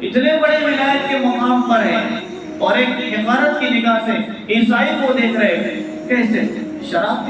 اتنے بڑے ولایت کے مقام پر ہے اور ایک حقارت کی نگاہ سے عیسائی کو دیکھ رہے ہیں. کیسے شراب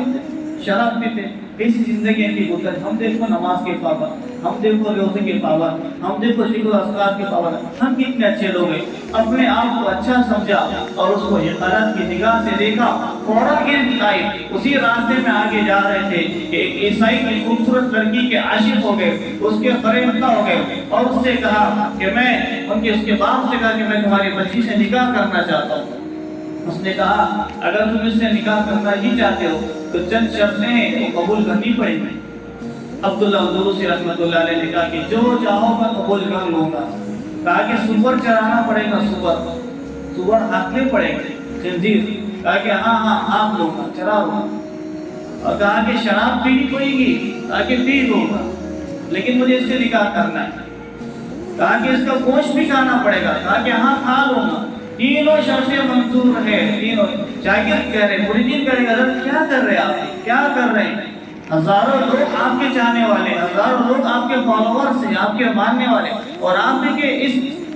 پیتے کیسی زندگی ان کی گزر. ہم دیکھو نماز کے پابند, ہم دیکھو روزے کے پابند, ہم دیکھو ذکر و اذکار کے پابند. ہم کتنے اچھے لوگ ہیں. اپنے آپ کو اچھا سمجھا اور اس کو حقارت کی نگاہ سے دیکھا, فوراً گرفت آئی. اسی راستے میں آگے جا رہے تھے کہ ایک عیسائی کی خوبصورت لڑکی کے عاشق ہو گئے, اس کے فریفتہ ہو گئے اور اس سے کہا کہ میں اس کے باپ سے کہا کہ میں تمہاری بچی سے نکاح کرنا چاہتا ہوں. اس نے کہا اگر تم اس سے نکاح کرنا ہی چاہتے ہو تو چند شرطیں ہیں وہ قبول کرنی پڑیں گی. عبداللہ اندلسی رحمۃ اللہ علیہ نے کہا کہ جو چاہو میں قبول کر لوں گا. کہا کہ سور چرانا پڑے گا, سور ہاتھنے پڑے گے, خنزیر. کہا کہ ہاں ہاتھ لوں گا, چرا لوں گا. اور کہا کہ شراب پینی پڑے گی. کہا کہ پی لوں گا لیکن مجھے اس سے نکاح کرنا ہے. کہا کہ اس کا گوشت بھی کھانا پڑے گا. کہا کہ ہاں کھا لوں گا. تینوں شرطیں منظور ہے. تینوں شاگرد کہہ رہے, مریدین کہہ رہے, حضرت کیا کر رہے آپ, کیا کر رہے ہیں؟ ہزاروں لوگ آپ کے چاہنے والے, ہزاروں لوگ آپ کے فالوورز ہیں, آپ کے ماننے والے, اور آپ بھی کہ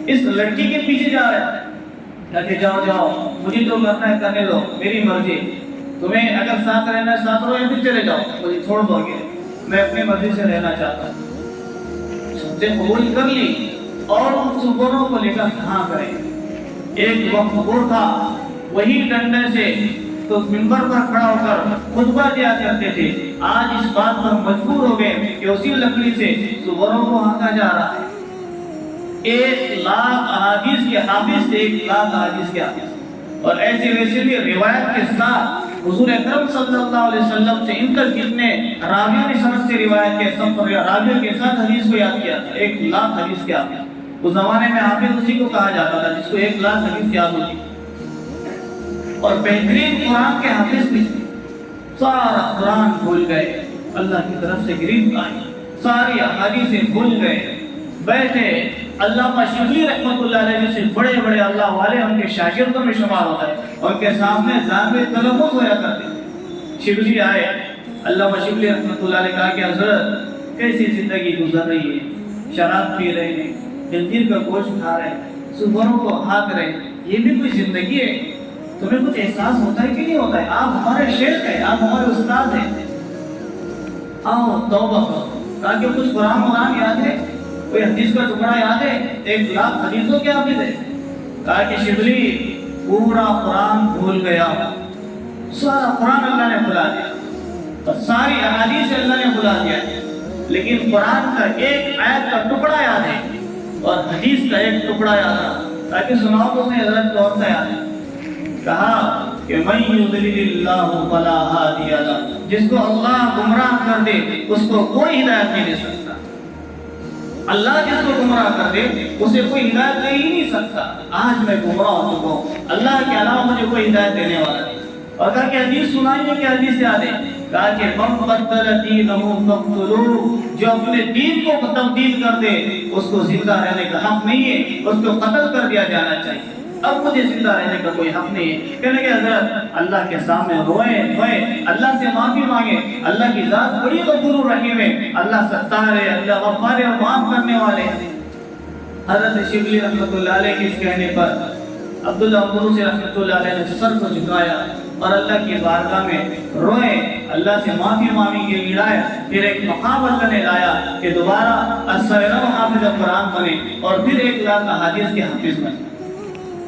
اس لڑکی کے پیچھے جا رہے ہیں. کہتے جاؤ مجھے جو کرنا ہے کرنے دو, میری مرضی. تمہیں اگر ساتھ رہنا ہے ساتھ رہو, یا پھر چلے جاؤ, مجھے چھوڑ دو گے, میں اپنی مرضی سے رہنا چاہتا ہوں. سب قبول کر لی اور ان سبوروں کو لے کر کہاں کریں. ایک وقت وہ تھا وہی ڈنڈے سے تو منبر پر کھڑا ہو کر خطبہ دیا کرتے تھے. آج اس بات پر مجبور ہو گئے کہ اسی لکڑی سے سوروں کو ہانکا جا رہا ہے. 1,00,000 احادیث کے حافظ تھے, 1,00,000 احادیث کے حافظ, اور ایسے ویسے بھی روایت کے ساتھ حضور اکرم صلی اللہ علیہ وسلم سے ان تک کتنے راویوں نے سند سے روایت کے سب راویوں کے ساتھ حدیث کو یاد کیا تھا. 1,00,000 حدیث کے حافظ. اس زمانے میں حافظ اسی کو کہا جاتا تھا جس کو 1,00,000 حدیث یاد ہوتی. اور بہترین قرآن کے حافظ بھی. سارا قرآن بھول گئے, اللہ کی طرف سے گرفت آئی, ساری احادیثیں بھول گئے. بیٹھے علامہ شبلی رحمۃ اللہ علیہ جیسے بڑے بڑے اللہ والے ان کے شاگردوں میں شمار ہوتا ہے, اور ان کے سامنے ذامے تلمذ ہویا کرتے. شبلی آئے, علامہ شبلی رحمۃ اللہ علیہ کہا کہ حضرت کیسی زندگی گزر رہی ہے, شراب پی رہے ہیں, خنزیر کا گوشت کھا رہے ہیں, سوروں کو ہانک رہے ہیں, یہ بھی کوئی زندگی ہے؟ تمہیں کچھ احساس ہوتا ہے کہ نہیں ہوتا ہے؟ آپ ہمارے شیخ ہیں, آپ ہمارے استاد ہیں, آؤ توبہ کرو. کہا کہ کچھ قرآن یاد ہے, کوئی حدیث کا ٹکڑا یاد ہے؟ 1,00,000 حدیثوں کے حافظ ہے. کہا کہ شبلی پورا قرآن بھول گیا, سارا قرآن اللہ نے بھلا دیا, اور ساری احادیث اللہ نے بھلا دیا, لیکن قرآن کا ایک آیت کا ٹکڑا یاد ہے اور حدیث کا ایک ٹکڑا یاد ہے. تاکہ سناؤ تو اسے حضرت کون سا یاد ہے؟ کہا کہ من یضلل اللہ فلا ہادی لہ, جس کو اللہ گمراہ کر دے اس کو کوئی ہدایت نہیں دے سکتا. اللہ جس کو گمراہ کر دے اسے کوئی ہدایت دے ہی نہیں سکتا. آج میں گمراہ ہو چکا ہوں, اللہ کے علاوہ مجھے کوئی ہدایت دینے والا نہیں. اور کہا کہ حدیث سنائیے کہ حدیث یاد ہے. کہا کہ من بدل دینہ فاقتلوہ, جو اپنے دین کو تبدیل کر دے اس کو زندہ رہنے کا حق نہیں ہے, اس کو قتل کر دیا جانا چاہیے. اب مجھے زندہ رہنے کا کوئی حق نہیں ہے. کہنے کہ حضرت اللہ کے سامنے روئیں دھوئیں, اللہ سے معافی مانگیں. اللہ کی ذات بڑی غفور الرحیم ہے, اللہ ستار ہے, اللہ غفار ہے, معاف کرنے والے ہیں. حضرت شبلی رحمۃ اللہ علیہ کے اس کہنے پر عبداللہ اندلسی رحمۃ اللہ علیہ نے سر کو جھکایا اور اللہ کی بارگاہ میں روئے, اللہ سے معافی مانگی کے لڑائے. پھر ایک مقام اللہ نے لایا کہ دوبارہ السلام حافظ قرآن بنے اور پھر 1,00,000 احادیث کے حافظ بنے.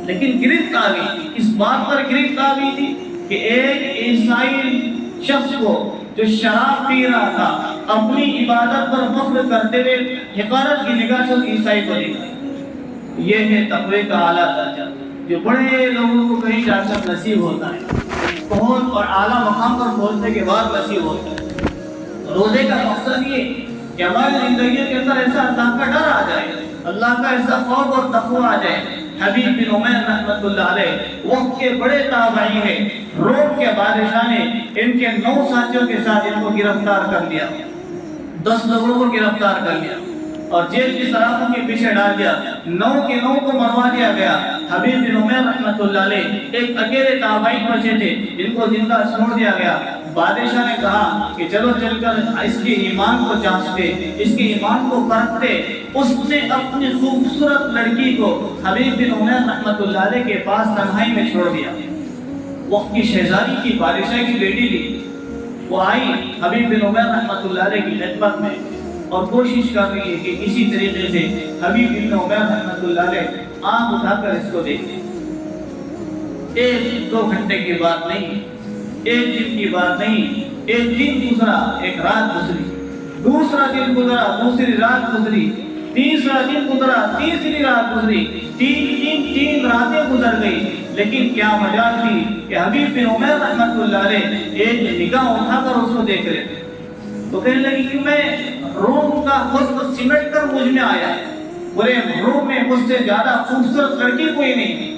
لیکن گرفت آ گئی, اس بات پر گرفت آ گئی تھی کہ ایک عیسائی شخص کو جو شراب پی رہا تھا اپنی عبادت پر فخر کرتے ہوئے حقارت کی نگاہ سے اس عیسائی کو دیکھا. یہ ہے تقوی کا اعلیٰ درجہ جو بڑے لوگوں کو کہیں جا کر نصیب ہوتا ہے, بہت اور اعلیٰ مقام پر پہنچنے کے بعد نصیب ہوتا ہے. روزے کا مقصد یہ کہ ہماری زندگی کے اندر ایسا اللہ کا ڈر آ جائے, اللہ کا ایسا خوف اور تقوی آ جائے. حبیب بن عمیر رحمۃ اللہ علیہ وقت کے بڑے تابعی ہیں, روم کے بادشاہ نے ان کے 9 ساتھیوں کے ساتھ ان کو گرفتار کر لیا, 10 لوگوں کو گرفتار کر لیا اور جیل کی سلاخوں کے پیچھے ڈال دیا. 9 کے 9 کو مروا دیا گیا. حبیب بن عمیر رحمۃ اللہ علیہ ایک اکیلے تابعی بچے تھے, جن کو زندہ چھوڑ دیا گیا. بادشاہ نے کہا کہ چلو چل کر اس کے ایمان کو جانچتے، اس کے ایمان کو پرکھتے۔ اس نے اپنی خوبصورت لڑکی کو حبیب بن عمیر رحمۃ اللہ علیہ کے پاس تنہائی میں چھوڑ دیا۔ وقت کی شہزادی کی، بادشاہ کی بیٹی تھی، وہ آئی حبیب بن عمیر رحمۃ اللہ علیہ کی خدمت میں اور کوشش کر رہی ہے کہ کسی طریقے سے حبیب بن عمیر رحمۃ اللہ علیہ آنکھ اٹھا کر اس کو دیکھیں۔ ایک دو گھنٹے کی بات نہیں، ایک دن کی بات نہیں، ایک دن گزرا، ایک رات گزری، دوسرا دن گزرا، دوسری رات گزری، تیسرا دن گزرا، تیسری رات گزری، تین راتیں گزر گئی، لیکن کیا مجال تھی کہ حبیب بن عمیر رحمۃ اللہ علیہ ایک نگاہ اٹھا کر اس کو دیکھ رہے تھے۔ تو کہنے لگی کہ میں روم کا حسن سمٹ کر مجھ میں آیا، پورے روم میں مجھ سے زیادہ خوبصورت لڑکی کوئی نہیں،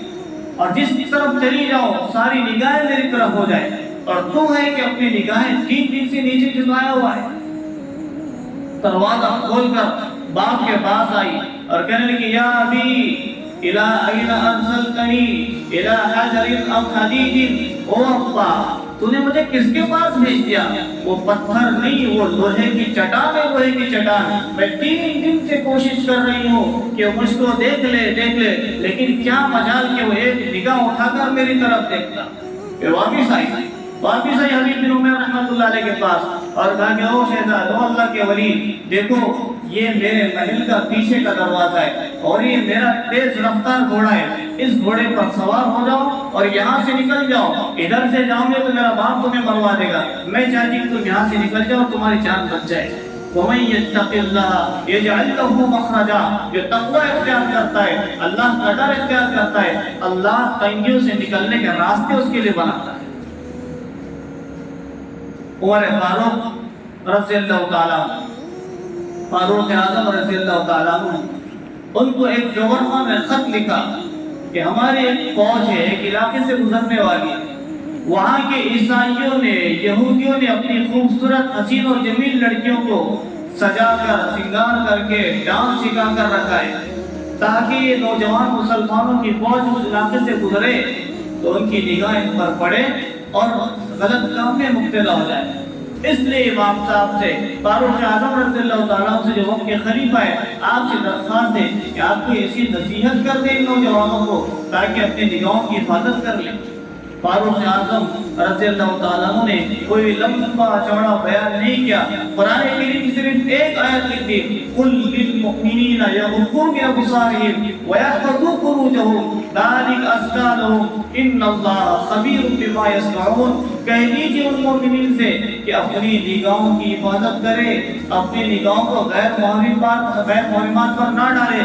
اور جس طرف چلی جاؤ ساری نگاہیں میری طرف ہو جائے، اور تو ہے کہ اپنی نگاہیں 3 دن سے نیچے جھکایا ہوا ہے۔ دروازہ کھول کر باپ کے پاس آئی اور کہنے لگی یا ابی الى این ارسلتنی الى حجر او حدید، او ابا تو نے مجھے کس کے پاس بھیج دیا؟ وہ پتھر نہیں، وہ لوہے کی چٹان ہے، لوہے کی چٹان۔ میں 3 دن سے کوشش کر رہی ہوں کہ مجھ کو دیکھ لے، لیکن کیا مجال کہ وہ ایک نگاہ اٹھا کر میری طرف دیکھتا۔ پھر واپس آئی حبیب بن عمیر رحمۃ اللہ علیہ کے پاس اور کہا کہ او شہزاد، او اللہ کے ولی، دیکھو یہ میرے محل کا پیچھے کا دروازہ ہے اور یہ میرا تیز رفتار گھوڑا ہے، اس گھوڑے پر سوار ہو جاؤ اور یہاں سے نکل جاؤ۔ ادھر سے جاؤ گے تو میرا باپ تمہیں مروا دے گا، میں چاہتی ہوں تم یہاں سے نکل جاؤ، تمہاری جان بچ جائے۔ وَمَن يَتَّقِ اللَّهَ يَجْعَل لَّهُ مَخْرَجًا، جو تقوی اختیار کرتا ہے، اللہ کا ڈر اختیار کرتا ہے، اللہ تنگیوں سے نکلنے کے راستے اس کے لیے بناتا ہے۔ عمر فاروق رضی اللہ تعالیٰ، فاروق اعظم رضی اللہ تعالیٰ ان کو ایک گورنر نے خط لکھا کہ ہماری ایک فوج ہے ایک علاقے سے گزرنے والی، وہاں کے عیسائیوں نے، یہودیوں نے اپنی خوبصورت حسین اور جمیل لڑکیوں کو سجا کر، سنگار کر کے، ڈانس سکھا کر رکھا ہے تاکہ یہ نوجوان مسلمانوں کی فوج اس علاقے سے گزرے تو ان کی نگاہ ان پر پڑے اور غلط کام میں مبتلا ہو جائے۔ اس لیے امام صاحب سے، فاروق اعظم رضی اللہ تعالیٰ سے جو وقت کے خلیفہ ہے، آپ سے درخواست ہے کہ آپ کو ایسی نصیحت کر دیں نوجوانوں کو تاکہ اپنی نگاہوں کی حفاظت کر لیں۔ فاروق اعظم رضی اللہ تعالیٰ نے کوئی لمبا چوڑا بیان نہیں کیا، قرآن کریم کی صرف ایک آیت لکھی، قل للمؤمنین یغضوا من ابصارہم ویحفظوا فروجہم ذلک ازکی لہم ان اللہ خبیر بما یصنعون۔ کہہ دیجیے ان مومنین سے کہ اپنی نگاہوں کی حفاظت کرے، اپنی نگاہوں کو غیر محرمات پر نہ ڈالے۔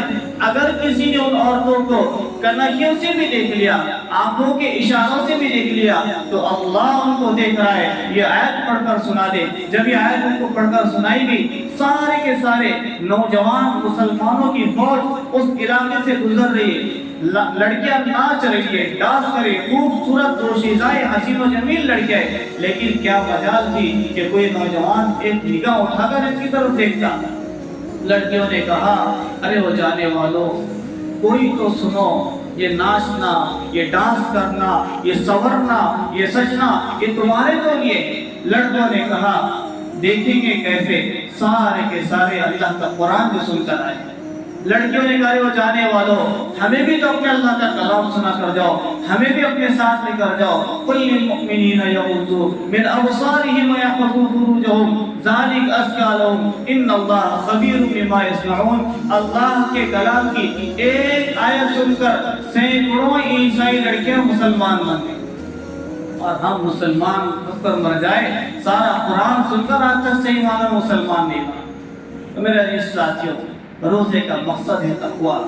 اگر کسی نے ان عورتوں کو کنکھیوں سے بھی دیکھ لیا، آنکھوں کے اشاروں سے بھی دیکھ لیا، تو اللہ ان کو دیکھ رہا ہے، یہ آیت پڑھ کر سنا دے۔ جب یہ آیت ان کو پڑھ کر سنائی گئی، سارے کے سارے نوجوان مسلمانوں کی فوج اس علاقے سے گزر رہی ہے، لڑکیاں ناچ رہی ہے، ڈانس کر رہی، خوبصورت دوشیزائیں حسین و جمیل لڑکیاں ہیں، لیکن کیا مجال تھی کہ کوئی نوجوان ایک نگاہ اٹھا کر ان کی طرف دیکھتا۔ لڑکیوں نے کہا ارے وہ جانے والوں، کوئی تو سنو، یہ ناچنا، یہ ڈانس کرنا، یہ سورنا، یہ سجنا، یہ تمہارے تو یہ۔ لڑکوں نے کہا دیکھیں گے کیسے، سارے کے سارے اللہ کا قرآن جو سن کر آئے۔ لڑکیوں نے کہا وہ جانے والوں، ہمیں بھی تو اپنے اللہ کا کلام سنا کر جاؤ، ہمیں بھی اپنے ساتھ لے کر جاؤ۔ قل للمؤمنین یغضوا من ابصارہم ویحفظوا فروجہم ذلک ازکی لہم ان اللہ خبیر بما یصنعون۔ اللہ کے کلام کی ایک آیت سن کر سینکڑوں عیسائی لڑکیاں مسلمان بن گئیں، اور ہم مسلمان ہو کر مر جائے، سارا قرآن سن کر آج تک صحیح معنی مسلمان نہیں بنا۔ تو میرے عزیز ساتھیوں، روزے کا مقصد ہے تقویٰ،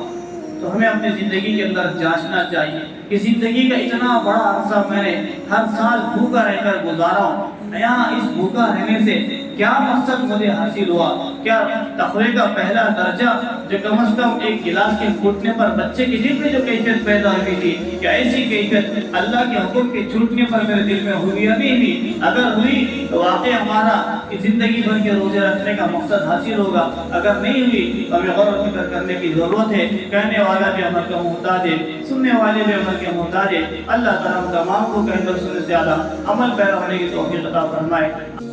تو ہمیں اپنی زندگی کے اندر جانچنا چاہیے کہ زندگی کا اتنا بڑا عرصہ میں نے ہر سال بھوکا رہ کر گزارا ہوں، یہاں اس بھوکا رہنے سے کیا مقصد مجھے حاصل ہوا؟ کیا تقوی کا پہلا درجہ جو کم از کم ایک گلاس کے پھوٹنے پر بچے کے دل میں جو کیفیت پیدا ہوئی تھی، کیا ایسی کیفیت اللہ کے حکم کے چھوٹنے پر میرے دل میں ہوئی یا نہیں ہوئی؟ اگر ہوئی تو واقعی ہمارا زندگی بھر کے روزے رکھنے کا مقصد حاصل ہوگا، اگر نہیں ہوئی تو ہمیں غور و فکر کرنے کی ضرورت ہے۔ کہنے والا بھی عمل کا محتاج ہے، سننے والے بھی عمل کے محتاج ہے۔ اللہ تعالیٰ ہم تمام کو کہنے اور سننے سے زیادہ عمل پیرا ہونے کی توفیق عطا عطا فرمائے.